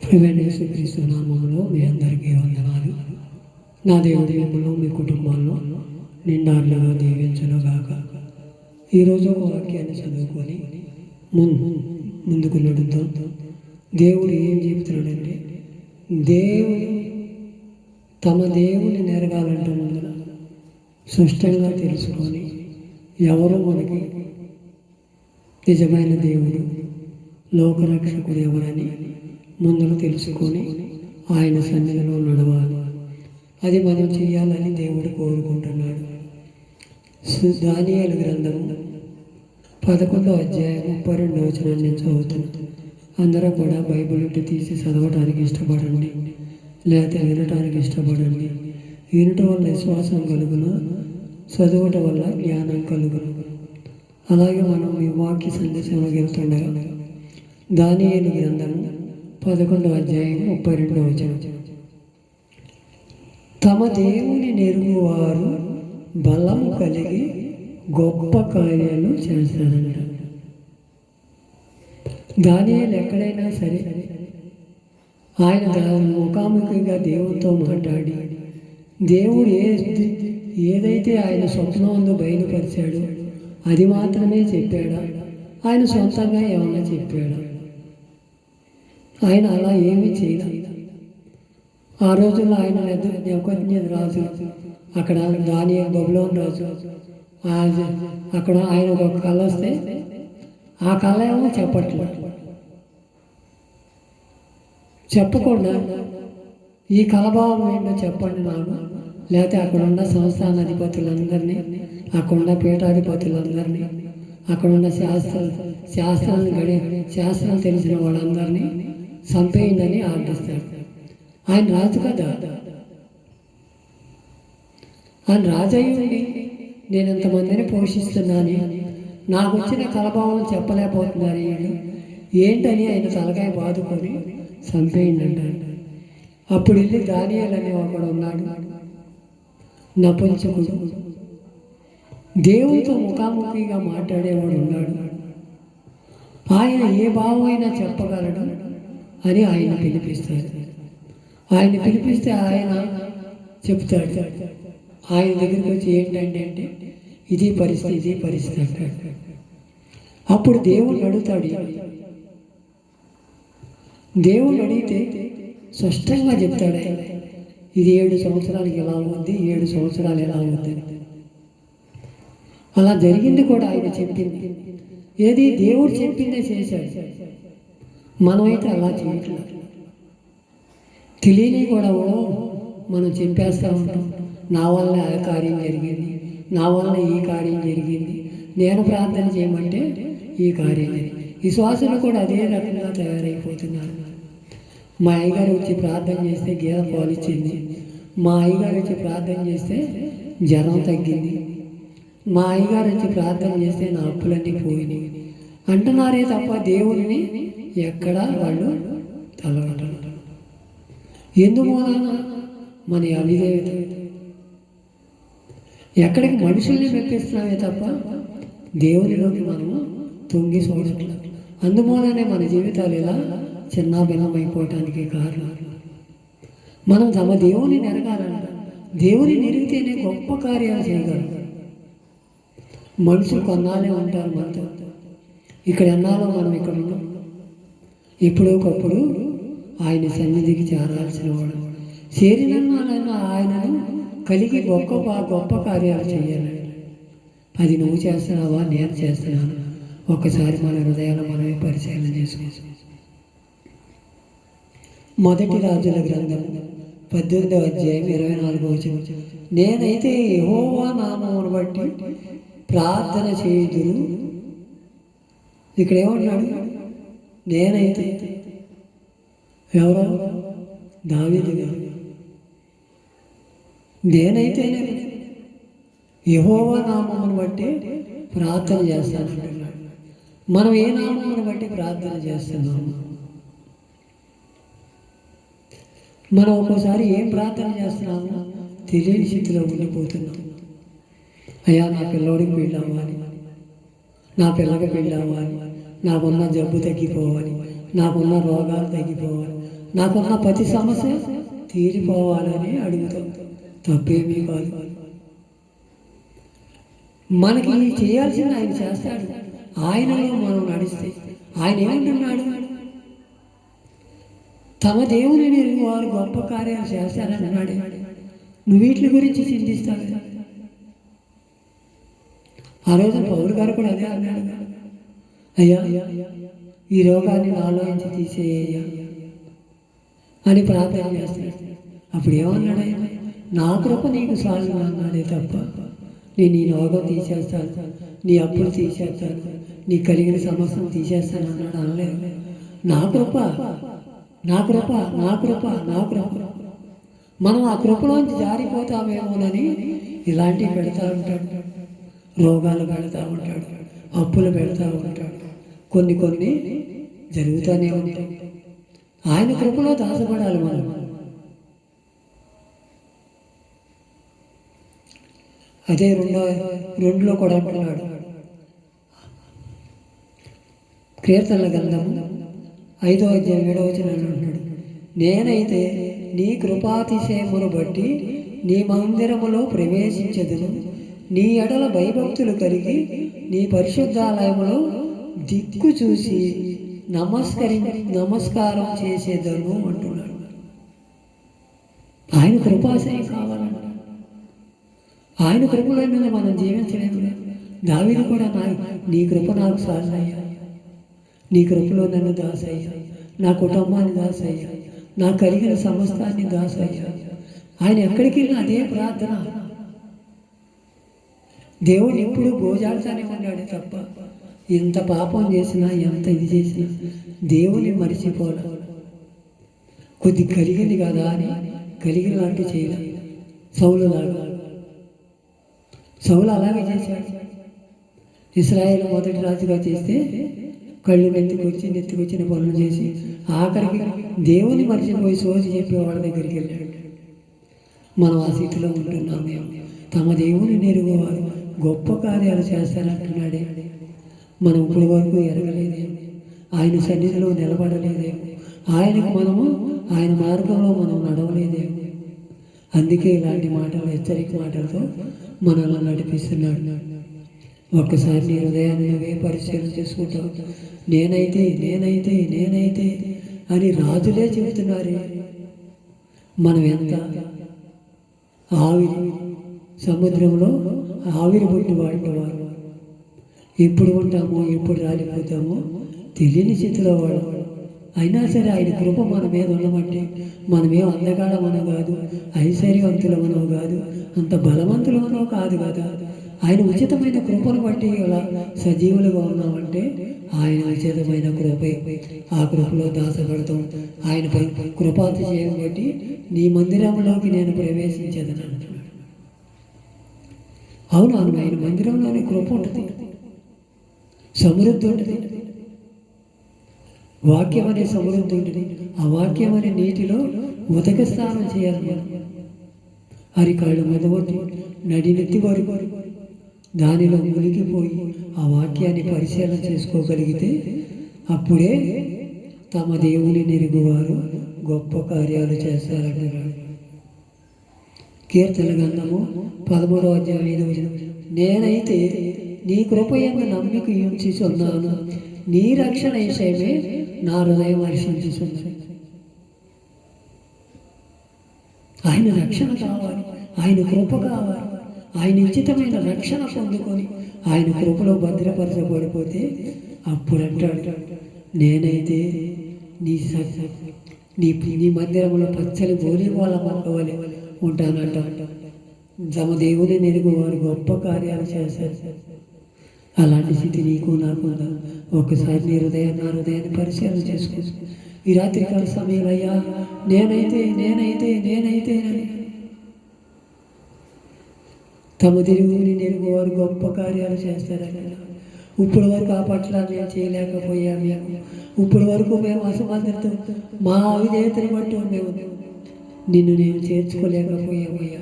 ప్రభువైన యేసుక్రీస్తు నామములో మీ అందరికీ వందనాలు. నా దేవుడి మిమ్మల్ని మీ కుటుంబాల్లో నిండార్లుగా దీవించునుగాక. ఈరోజు ఒక వాక్యాన్ని చదువుకొని ముందుకు నడుద్దాం. దేవుడు ఏం చెబుతున్నాడంటే, తమ దేవుని నెరగాలంటే ముందున స్పష్టంగా తెలుసుకొని ఎవరు మనకి నిజమైన దేవుడు, లోకరక్షకుడు ఎవరని ముందుకు తెలుసుకొని ఆయన సన్నిధిలో నడవాలి. అది మనం చేయాలని దేవుడు కోరుకుంటున్నాడు. దానియేలు గ్రంథము 11వ అధ్యాయం 32వ వచనం నుంచి చదువుతున్నాం. అందరూ కూడా బైబిల్ తీసి చదవటానికి ఇష్టపడండి, లేకపోతే వినటానికి ఇష్టపడండి. వినటం వల్ల విశ్వాసం కలుగును, చదవటం వల్ల జ్ఞానం కలుగును. అలాగే మనం ఈ వాక్య సందేశంలోకి వెళ్తుండగా దానియేలు గ్రంథము 11వ అధ్యాయం 32వ వచనం. తమ దేవుని నెరుగువారు బలము కలిగి గొప్ప కార్యాలు చేస్తారంట. దానియేలు ఎక్కడైనా సరే ఆయన ముఖాముఖిగా దేవునితో మాట్లాడి దేవుడు ఏదైతే ఆయన స్వప్నంలో బయలుపరిచాడో అది మాత్రమే చెప్పాడా, ఆయన సొంతంగా ఏమన్నా చెప్పాడా? ఆయన అలా ఏమీ చేయలేదు. ఆ రోజుల్లో ఆయన నెబుకద్నెజరు రాజు, అక్కడ దానియేలు బబులోను రాజు, అక్కడ ఆయన ఒక కళ వస్తే ఆ కళ ఏమో చెప్పకుండా ఈ కళభావం ఏంటో చెప్పండి నాకు, లేకపోతే అక్కడున్న సంస్థానాధిపతులందరినీ, అక్కడున్న పీఠాధిపతులందరినీ, అక్కడున్న శాస్త్రం తెలిసిన వాళ్ళందరినీ చంపేయండి ఆర్డిస్తాడు. ఆయన రాజు కదా, ఆయన రాజయ్యండి. నేను ఇంతమందిని పోషిస్తున్నాను, నాకు వచ్చిన కలభావం చెప్పలేకపోతున్నారు వీళ్ళు ఏంటని ఆయన తలకాయ బాదుకొని చంపేయండి అంటాడు. అప్పుడు వెళ్ళి దానియేలు అనే ఒకడు ఉన్నాడు, నపుంసకుడు, దేవునితో ముఖాముఖిగా మాట్లాడేవాడు ఉన్నాడు. ఆయన ఏ భావం అయినా చెప్పగలడు అని ఆయన పిలిపిస్తాడు. ఆయన పిలిపిస్తే ఆయన చెప్తాడు. ఆయన దగ్గరికి వచ్చి ఏంటంటే అంటే ఇది పరిస్థితి అంటాడు. అప్పుడు దేవుడు అడుగుతాడు. దేవుడు అడిగితే స్పష్టంగా చెప్తాడు. ఇది 7 సంవత్సరాలకి ఎలా ఉంది, 7 సంవత్సరాలు ఎలా ఉంది. అలా జరిగింది కూడా ఆయన చెప్పింది. ఏది దేవుడు చెప్పిందే చేశాడు. మనమైతే అలా చేయట్లేదు. తెలియని కూడా మనం చెప్పేస్తూ ఉంటాం, నా వల్ల ఆ కార్యం జరిగింది, నా వల్ల ఈ కార్యం జరిగింది, నేను ప్రార్థన చేయమంటే ఈ కార్యం జరిగింది. విశ్వాసులు కూడా అదే రకంగా తయారైపోతున్నారు. మా అయ్యగారు వచ్చి ప్రార్థన చేస్తే గీత పాలిచ్చింది, మా అయ్యగారు వచ్చి ప్రార్థన చేస్తే జ్వరం తగ్గింది, మా అయ్యగారు వచ్చి ప్రార్థన చేస్తే నా అప్పులన్నీ పోయినాయి అంటున్నారే తప్ప దేవుడిని ఎక్కడా వాళ్ళు తలవటం. ఎందువలన మన అవిధేయత, ఎక్కడికి మనుషుల్ని మెప్పిస్తున్నామే తప్ప దేవునిలోకి మనము తొంగి చూడట్లేదు. అందువలనే మన జీవితాలు ఇలా చిన్నాభిన్నమైపోవటానికి కారణం. మనం తమ దేవుని నెరగాలంట. దేవుని నెరిగితేనే గొప్ప కార్యాలు చేయగలరు. మనుషులు కొన్నాళ్ళే ఉంటారు మనతో. ఇక్కడ ఎన్నాలో మనం ఇక్కడ ఉన్నాం. ఎప్పుడోకప్పుడు ఆయన సన్నిధికి చేరాల్సిన వాడు. చేరినన్నాళ్ళైనా ఆయనను కలిగి గొప్ప కార్యాలు చేయాలి. అది నువ్వు చేస్తున్నావా, నేను చేస్తున్నాను? ఒక్కసారి మన హృదయాలు మనమే పరిశీలన చేసుకోవచ్చు. మొదటి రాజుల గ్రంథం 18వ అధ్యాయం 24వ వచనం. నేనైతే యెహోవా నామమును బట్టి ప్రార్థన చేయుదును. ఇక్కడ ఏమన్నాడు? నేనైతే ఎవరో దావీదు గారు. నేనైతేనే యెహోవా నామమును బట్టి ప్రార్థన చేస్తానంటున్నాడు. మనం ఏ నామమును బట్టి ప్రార్థన చేస్తున్నాము? మనం ఒక్కోసారి ఏం ప్రార్థన చేస్తున్నాము తెలియని స్థితిలో ఉండిపోతున్నాం. అయ్యా నా పిల్లోడికి పెళ్ళి అవ్వాలి, నా పిల్లకి పెళ్ళి అవ్వాలి, నాకున్న జబ్బు తగ్గిపోవాలి, నాకున్న రోగాలు తగ్గిపోవాలి నాకున్న ప్రతి సమస్య తీరిపోవాలని అడుగుతాం. తప్పేమీ కాదు. మనకి చేయాల్సింది ఆయన చేస్తాడు. ఆయనలో మనం నడిస్తే ఆయన ఏమంటున్నాడు? తమ దేవుని ఎరిగిన వారు గొప్ప కార్యాలు చేస్తారన్నాడు. నువ్వు వీటి గురించి చింతిస్తావు. ఆ రోజు పౌలు గారు కూడా అదే అన్నాడు, అయ్యా ఈ రోగాన్ని నాలో నుంచి తీసేయ్యా అని ప్రార్థన చేస్తున్నాడు. అప్పుడు ఏమన్నాడు ఆయన? నా కృప నీకు చాలు అన్నాడే తప్ప నేను నీ రోగం తీసేస్తాను, నీ అప్పులు తీసేస్తాను, నీ కలిగిన సమస్యను తీసేస్తాను అన్నాడు. అనలేదు. నా కృప నా కృప నా కృప నా కృప. మనం ఆ కృపలోంచి జారిపోతామేమోనని ఇలాంటివి పెడతా ఉంటాడు. రోగాలు పెడతా ఉంటాడు, అప్పులు పెడతా ఉంటాడు, కొన్ని జరుగుతూనే ఉంటాయి. ఆయన కృపలో దాచబడాలి మనం. అదే రెండులో కూడా అంటున్నాడు, కీర్తనల గ్రంథము 5వ అధ్యాయం 7వ వచనంలో అంటున్నాడు, నేనైతే నీ కృపాతిశయమును బట్టి నీ మందిరములో ప్రవేశించదును, నీ ఎడల భయభక్తులు కలిగి నీ పరిశుద్ధాలయములో దిక్కు చూసి నమస్కారం చేసేదను అంటున్నాడు. ఆయన కృపాశయం కావాలంట. ఆయన కృపలోనే మనం జీవించలేము. దావీదు కూడా నీ కృప నాకు సాధయ్యా, నీ కృపలో నన్ను దాసయ్యా, నా కుటుంబాన్ని దాసయ్యా, నా కలిగిన సమస్తాన్ని దాసయ్యా. ఆయన ఎక్కడికి వెళ్ళినా అదే ప్రార్థన. దేవుడు ఎప్పుడు గోజాడుతూనే ఉన్నాడు తప్ప ఎంత పాపం చేసినా ఎంత ఇది చేసినా దేవుని మరిచిపోలే. కొద్ది కలిగింది కదా అని కలిగినలాంటి చేయలే. సౌలు అలాగే చేశాడు. ఇశ్రాయేలు మొదటి రాజుగా చేస్తే కళ్ళు నెత్తికొచ్చిన పనులు చేసి ఆఖరికి దేవుని మరిచిపోయి సోది చెప్పే వాళ్ళ దగ్గరికి వెళ్ళాడు. మనం ఆ స్థితిలో ఉంటున్నామేమో. తమ దేవుని నెరుగువారు గొప్ప కార్యాలు చేస్తారంటున్నాడే. మనం ఇప్పటి వరకు ఎరగలేదేమో, ఆయన సన్నిధిలో నిలబడలేదేమో, ఆయన మార్గంలో మనం నడవలేదేమో. అందుకే ఇలాంటి మాటలు, హెచ్చరిక మాటలతో మనల్ని నడిపిస్తున్నాడు. ఒక్కసారి నీ హృదయాన్ని నువ్వే పరిశీలన చేసుకుంటావు. నేనైతే అని రాజులే చెబుతున్నారే. మనం ఎంత ఆవిరి, సముద్రంలో ఆవిరి పుట్టి వాడేవారు. ఎప్పుడు ఉంటామో ఎప్పుడు రాలిపోతామో తెలియని స్థితిలో వాడు. అయినా సరే ఆయన కృప మన మీద ఉండమంటే మనమేం అందగాడమనో కాదు, ఐశ్వర్యవంతులమనో కాదు, అంత బలవంతులమనో కాదు కదా. ఆయన ఉచితమైన కృపను బట్టి ఇలా సజీవులుగా ఉన్నామంటే ఆయన ఉచితమైన కృపే. ఆ కృపలో దాచబడతాం. ఆయనపై కృపాతిశయం బట్టి నీ మందిరంలోకి నేను ప్రవేశించేదని అంటున్నాడు. అవును, ఆయన మందిరంలోని కృప ఉంటుంది, సమృద్ధి ఉంటుంది, వాక్యం అనే సమృద్ధి ఉంటుంది. ఆ వాక్యం అనే నీటిలో ఉదక స్నానం చేయాలి మనం. అరికాళ్ళు మొదటి నడినెత్తి వరకు దానిలో మునిగిపోయి ఆ వాక్యాన్ని పరిశీలన చేసుకోగలిగితే అప్పుడే తమ దేవుని నెరుగువారు గొప్ప కార్యాలు చేస్తారంటున్నాడు. కీర్తన గ్రంథము 13వ అధ్యాయం 5వ వచనం, నేనైతే నీ కృపయందు నమ్మిక ఉంచుచున్నాను, నీ రక్షణ విషయమే నా హృదయం హర్షించుచున్నాను. ఆయన రక్షణ కావాలి, ఆయన కృప కావాలి. ఆయన ఉచితమైన రక్షణ పొందుకొని ఆయన కృపలో భద్రపరచబడిపోతే అప్పుడు అంటాడు, నేనైతే నీ మందిరంలో పచ్చని గోలివాళ్ళ మొక్కవలె ఉంటానంట. తమ దేవుని నెరుగు వారు గొప్ప కార్యాలు చేశారు. అలాంటి స్థితి నీకు నాకుందా? ఒక్కసారి నా హృదయాన్ని పరిశీలన చేసుకో. ఈ రాత్రికాల సమయంలో అయ్యా నేనైతే తమ దేవుని నెరుగు వారు గొప్ప కార్యాలు చేస్తారని. ఇప్పుడు వరకు ఆ పట్ల మేము చేయలేకపోయాము. ఇప్పుడు వరకు మేము అసమర్థత, మా అవిధేయతని బట్టి మేము నిన్ను నేను చేర్చుకోలేకపోయామయ్యా.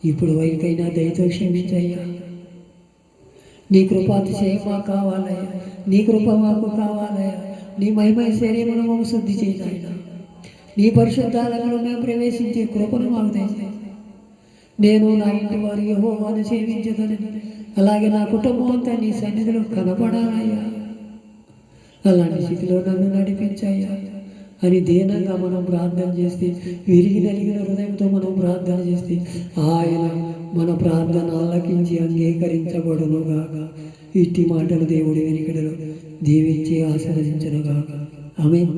ఇప్పుడు వరకైనా దయతో క్షమించయ్యా. నీ కృపాతిశయం మాకు కావాలయ్యా, నీ కృప మాకు కావాలయ్యా. నీ మహిమ శరీరమును శుద్ధి చేయనైనా, నీ పరిశుద్ధాలయంలో మేము ప్రవేశించే కృపను మాకు దయచేయి. నేను నా ఇంటి వారు యెహోవాను సేవించదని, అలాగే నా కుటుంబం అంతా నీ సన్నిధిలో కనపడాలయ్యా. అలాంటి స్థితిలో నన్ను నడిపించయ్యా అని దీనంగా మనం ప్రార్థన చేస్తే, విరిగి నలిగిన హృదయంతో మనం ప్రార్థన చేస్తే ఆయన మన ప్రార్థన ఆలకించి అంగీకరించబడునుగాక. ఇట్టి మాటలు దేవుడి వెనుకడలో దీవించి ఆశీర్వదించునుగాక. ఆమేన్.